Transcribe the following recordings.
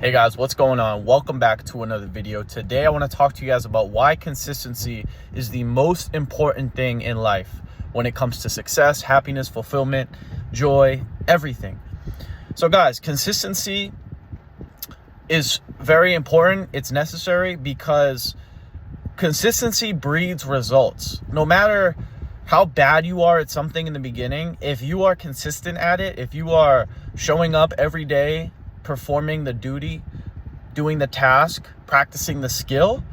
Hey guys, what's going on? Welcome back to another video. Today I want to talk to you guys about why consistency is the most important thing in life when it comes to success, happiness, fulfillment, joy, everything. So guys, consistency is very important. It's necessary because consistency breeds results. No matter how bad you are at something in the beginning, if you are consistent at it, if you are showing up every day, performing the duty, doing the task, practicing the skill,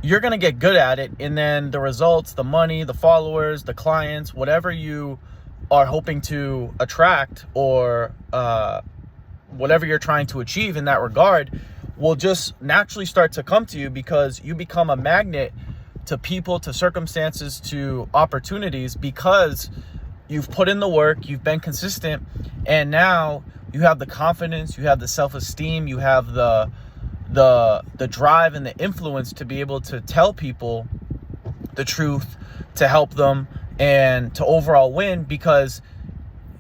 you're going to get good at it. And then the results, the money, the followers, the clients, whatever you are hoping to attract or whatever you're trying to achieve in that regard will just naturally start to come to you because you become a magnet to people, to circumstances, to opportunities because you've put in the work, you've been consistent, and now you have the confidence, you have the self-esteem, you have the drive and the influence to be able to tell people the truth, to help them, and to overall win because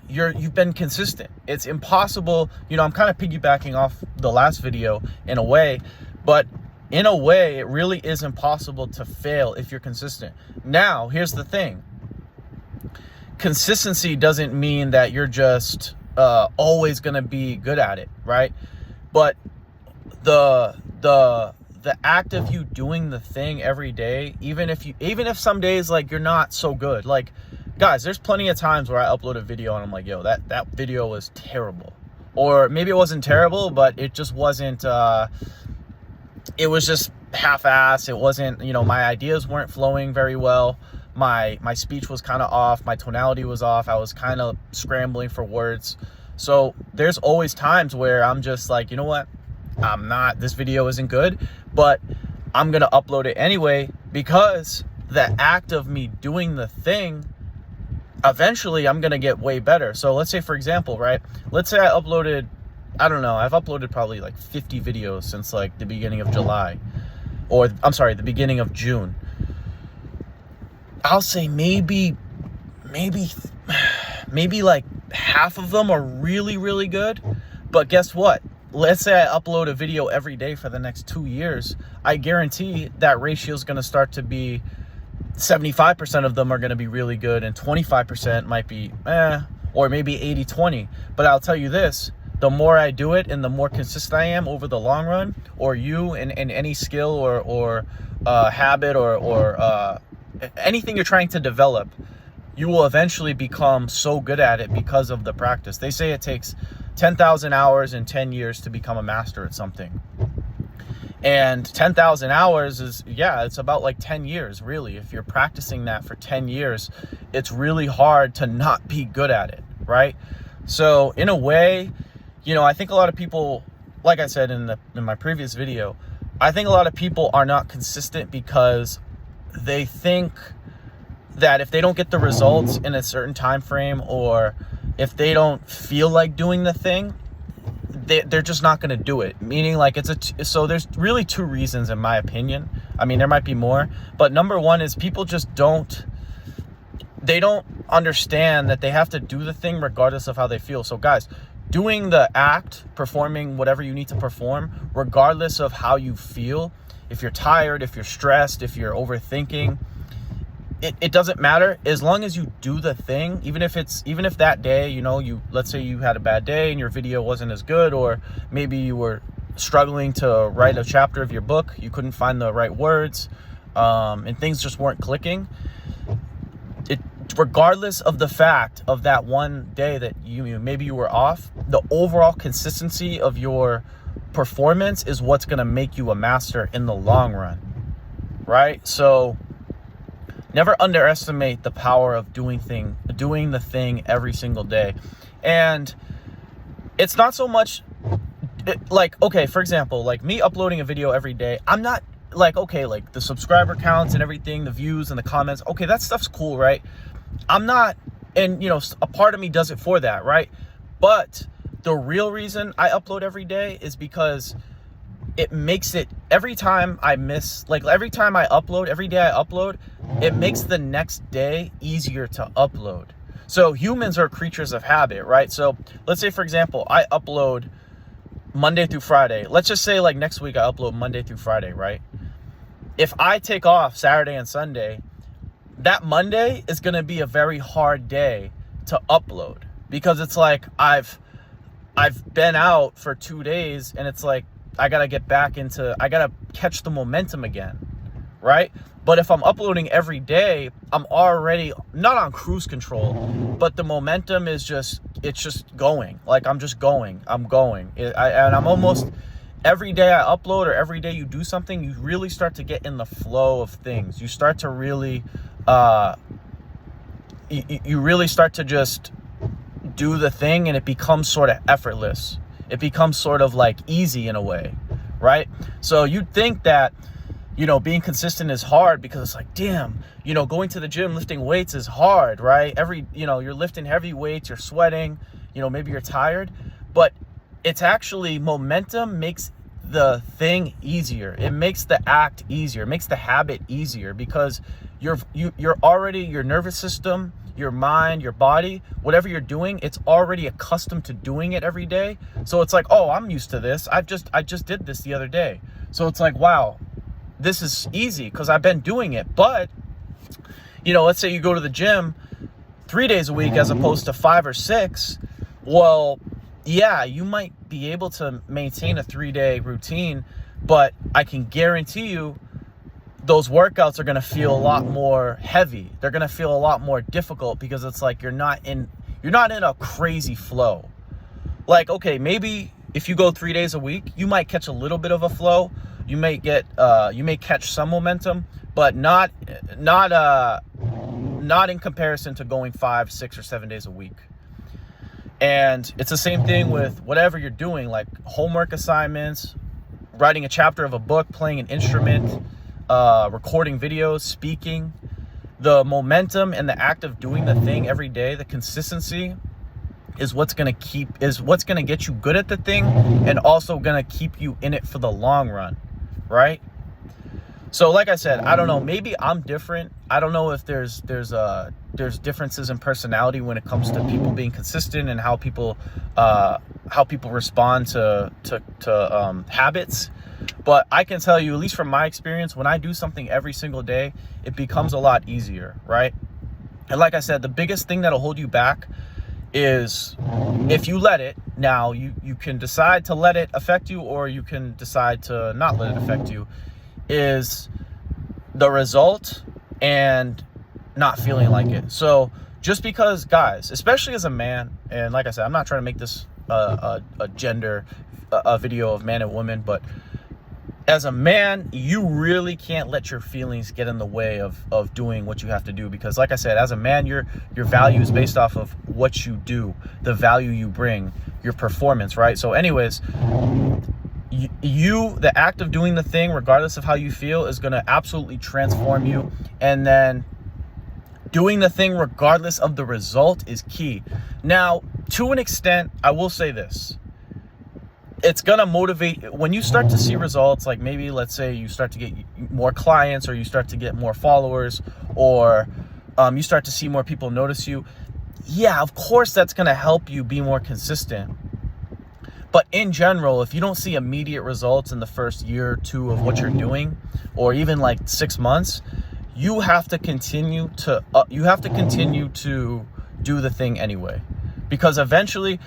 you've been consistent. It's impossible, I'm kind of piggybacking off the last video in a way, but in a way, it really is impossible to fail if you're consistent. Now, here's the thing. Consistency doesn't mean that you're just always going to be good at it, right? But the act of you doing the thing every day, even if some days like you're not so good, like guys, there's plenty of times where I upload a video and I'm like, yo, that video was terrible. Or maybe it wasn't terrible, but it just wasn't it was just half-assed. It wasn't, my ideas weren't flowing very well. My speech was kind of off. My tonality was off. I was kind of scrambling for words. So there's always times where I'm just like, you know what? This video isn't good, but I'm going to upload it anyway because the act of me doing the thing, eventually I'm going to get way better. So let's say, for example, right? Let's say I've uploaded probably like 50 videos since like the beginning of July, or I'm sorry, the beginning of June. I'll say maybe like half of them are really, really good. But guess what? Let's say I upload a video every day for the next 2 years. I guarantee that ratio is going to start to be 75% of them are going to be really good and 25% might be or maybe 80-20. But I'll tell you this, the more I do it and the more consistent I am over the long run, or you in any skill or habit or anything you're trying to develop, you will eventually become so good at it because of the practice. They say it takes 10,000 hours and 10 years to become a master at something. And 10,000 hours is, it's about like 10 years, really. If you're practicing that for 10 years, it's really hard to not be good at it, right? So in a way, I think a lot of people, like I said in my previous video, I think a lot of people are not consistent because they think that if they don't get the results in a certain time frame, or if they don't feel like doing the thing, they're just not going to do it. Meaning like so there's really two reasons in my opinion. I mean, there might be more, but number one is people just don't understand that they have to do the thing regardless of how they feel. So guys, doing the act, performing whatever you need to perform, regardless of how you feel, if you're tired, if you're stressed, if you're overthinking, it doesn't matter. As long as you do the thing, even if that day, let's say you had a bad day and your video wasn't as good, or maybe you were struggling to write a chapter of your book, you couldn't find the right words, and things just weren't clicking. Regardless of the fact of that one day that maybe you were off, the overall consistency of your performance is what's going to make you a master in the long run, right? So never underestimate the power of doing the thing every single day. And it's not so much like, okay, for example, like me uploading a video every day, I'm not like, okay, like the subscriber counts and everything, the views and the comments, okay, that stuff's cool, right? I'm not, and a part of me does it for that, right? But the real reason I upload every day is because it makes it, every time I upload, every day I upload, it makes the next day easier to upload. So humans are creatures of habit, right? So let's say, for example, I upload Monday through Friday, let's just say like next week I upload Monday through Friday, right? If I take off Saturday and Sunday, that Monday is going to be a very hard day to upload, because it's like I've been out for 2 days, and it's like I got to catch the momentum again, right? But if I'm uploading every day, I'm already not on cruise control, but the momentum is it's just going. Like I'm going. And I'm almost, every day I upload or every day you do something, you really start to get in the flow of things. You start to really, you really start to just do the thing, and it becomes sort of effortless. It becomes sort of like easy in a way, right? So you'd think that, being consistent is hard, because it's like, damn, going to the gym, lifting weights is hard, right? You're lifting heavy weights, you're sweating, maybe you're tired, but it's actually, momentum makes the thing easier. It makes the act easier. It makes the habit easier, because you're already, your nervous system, your mind, your body, whatever you're doing, it's already accustomed to doing it every day. So it's like, oh, I'm used to this. I just did this the other day. So it's like, wow, this is easy because I've been doing it. But, let's say you go to the gym 3 days a week as opposed to 5 or 6. Well, yeah, you might be able to maintain a 3-day routine, but I can guarantee you those workouts are going to feel a lot more heavy. They're going to feel a lot more difficult, because it's like you're not in a crazy flow. Like, okay, maybe if you go 3 days a week, you might catch a little bit of a flow. You may catch some momentum, but not in comparison to going 5, 6, or 7 days a week. And it's the same thing with whatever you're doing, like homework assignments, writing a chapter of a book, playing an instrument, recording videos, speaking. The momentum and the act of doing the thing every day, the consistency, is what's going to get you good at the thing, and also going to keep you in it for the long run, right? So like I said, I don't know, maybe I'm different. I don't know if there's differences in personality when it comes to people being consistent, and how people respond to habits. But I can tell you, at least from my experience, when I do something every single day, it becomes a lot easier, right? And like I said, the biggest thing that'll hold you back is if you let it. Now, you can decide to let it affect you, or you can decide to not let it affect you, is the result and not feeling like it. So just because, guys, especially as a man, and like I said, I'm not trying to make this a gender video of man and woman, but as a man, you really can't let your feelings get in the way of doing what you have to do. Because like I said, as a man, your value is based off of what you do, the value you bring, your performance, right? So anyways, the act of doing the thing, regardless of how you feel, is going to absolutely transform you. And then doing the thing regardless of the result is key. Now, to an extent, I will say this. It's going to motivate when you start to see results. Like maybe, let's say you start to get more clients, or you start to get more followers, or you start to see more people notice you. Yeah, of course, that's going to help you be more consistent. But in general, if you don't see immediate results in the first year or two of what you're doing, or even like 6 months, you have to continue to do the thing anyway. Because eventually,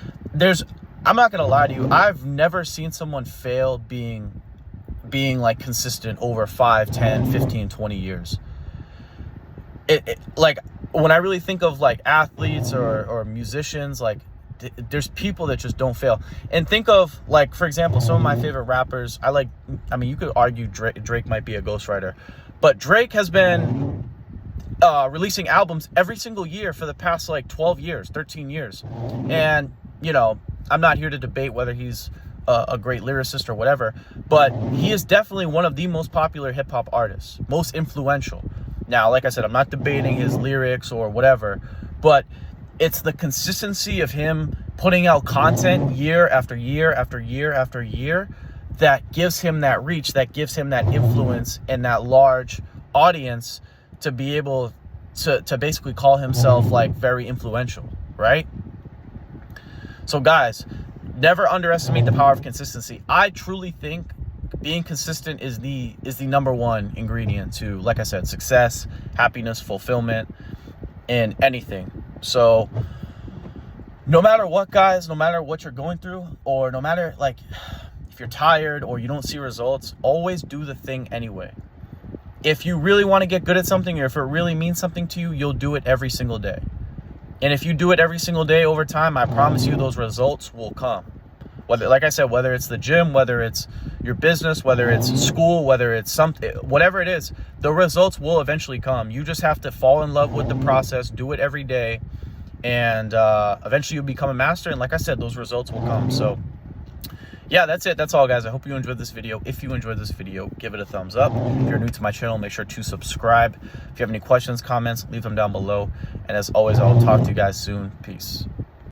I'm not gonna lie to you, I've never seen someone fail being like consistent over 5, 10, 15, 20 years. Like when I really think of like athletes or musicians, like there's people that just don't fail. And think of, like, for example, some of my favorite rappers. You could argue Drake might be a ghostwriter, but Drake has been releasing albums every single year for the past like 12 years, 13 years. And I'm not here to debate whether he's a great lyricist or whatever, but he is definitely one of the most popular hip hop artists, most influential. Now, like I said, I'm not debating his lyrics or whatever, but it's the consistency of him putting out content year after year after year after year that gives him that reach, that gives him that influence and that large audience to be able to basically call himself like very influential, right? So guys, never underestimate the power of consistency. I truly think being consistent is the number one ingredient to, like I said, success, happiness, fulfillment, and anything. So no matter what, guys, no matter what you're going through, or no matter, like, if you're tired or you don't see results, always do the thing anyway. If you really want to get good at something, or if it really means something to you, you'll do it every single day. And if you do it every single day over time, I promise you those results will come. Whether, like I said, whether it's the gym, whether it's your business, whether it's school, whether it's something, whatever it is, the results will eventually come. You just have to fall in love with the process, do it every day, and eventually you'll become a master. And like I said, those results will come. So yeah, that's it. That's all, guys. I hope you enjoyed this video. If you enjoyed this video, give it a thumbs up. If you're new to my channel, make sure to subscribe. If you have any questions, comments, leave them down below. And as always, I'll talk to you guys soon. Peace.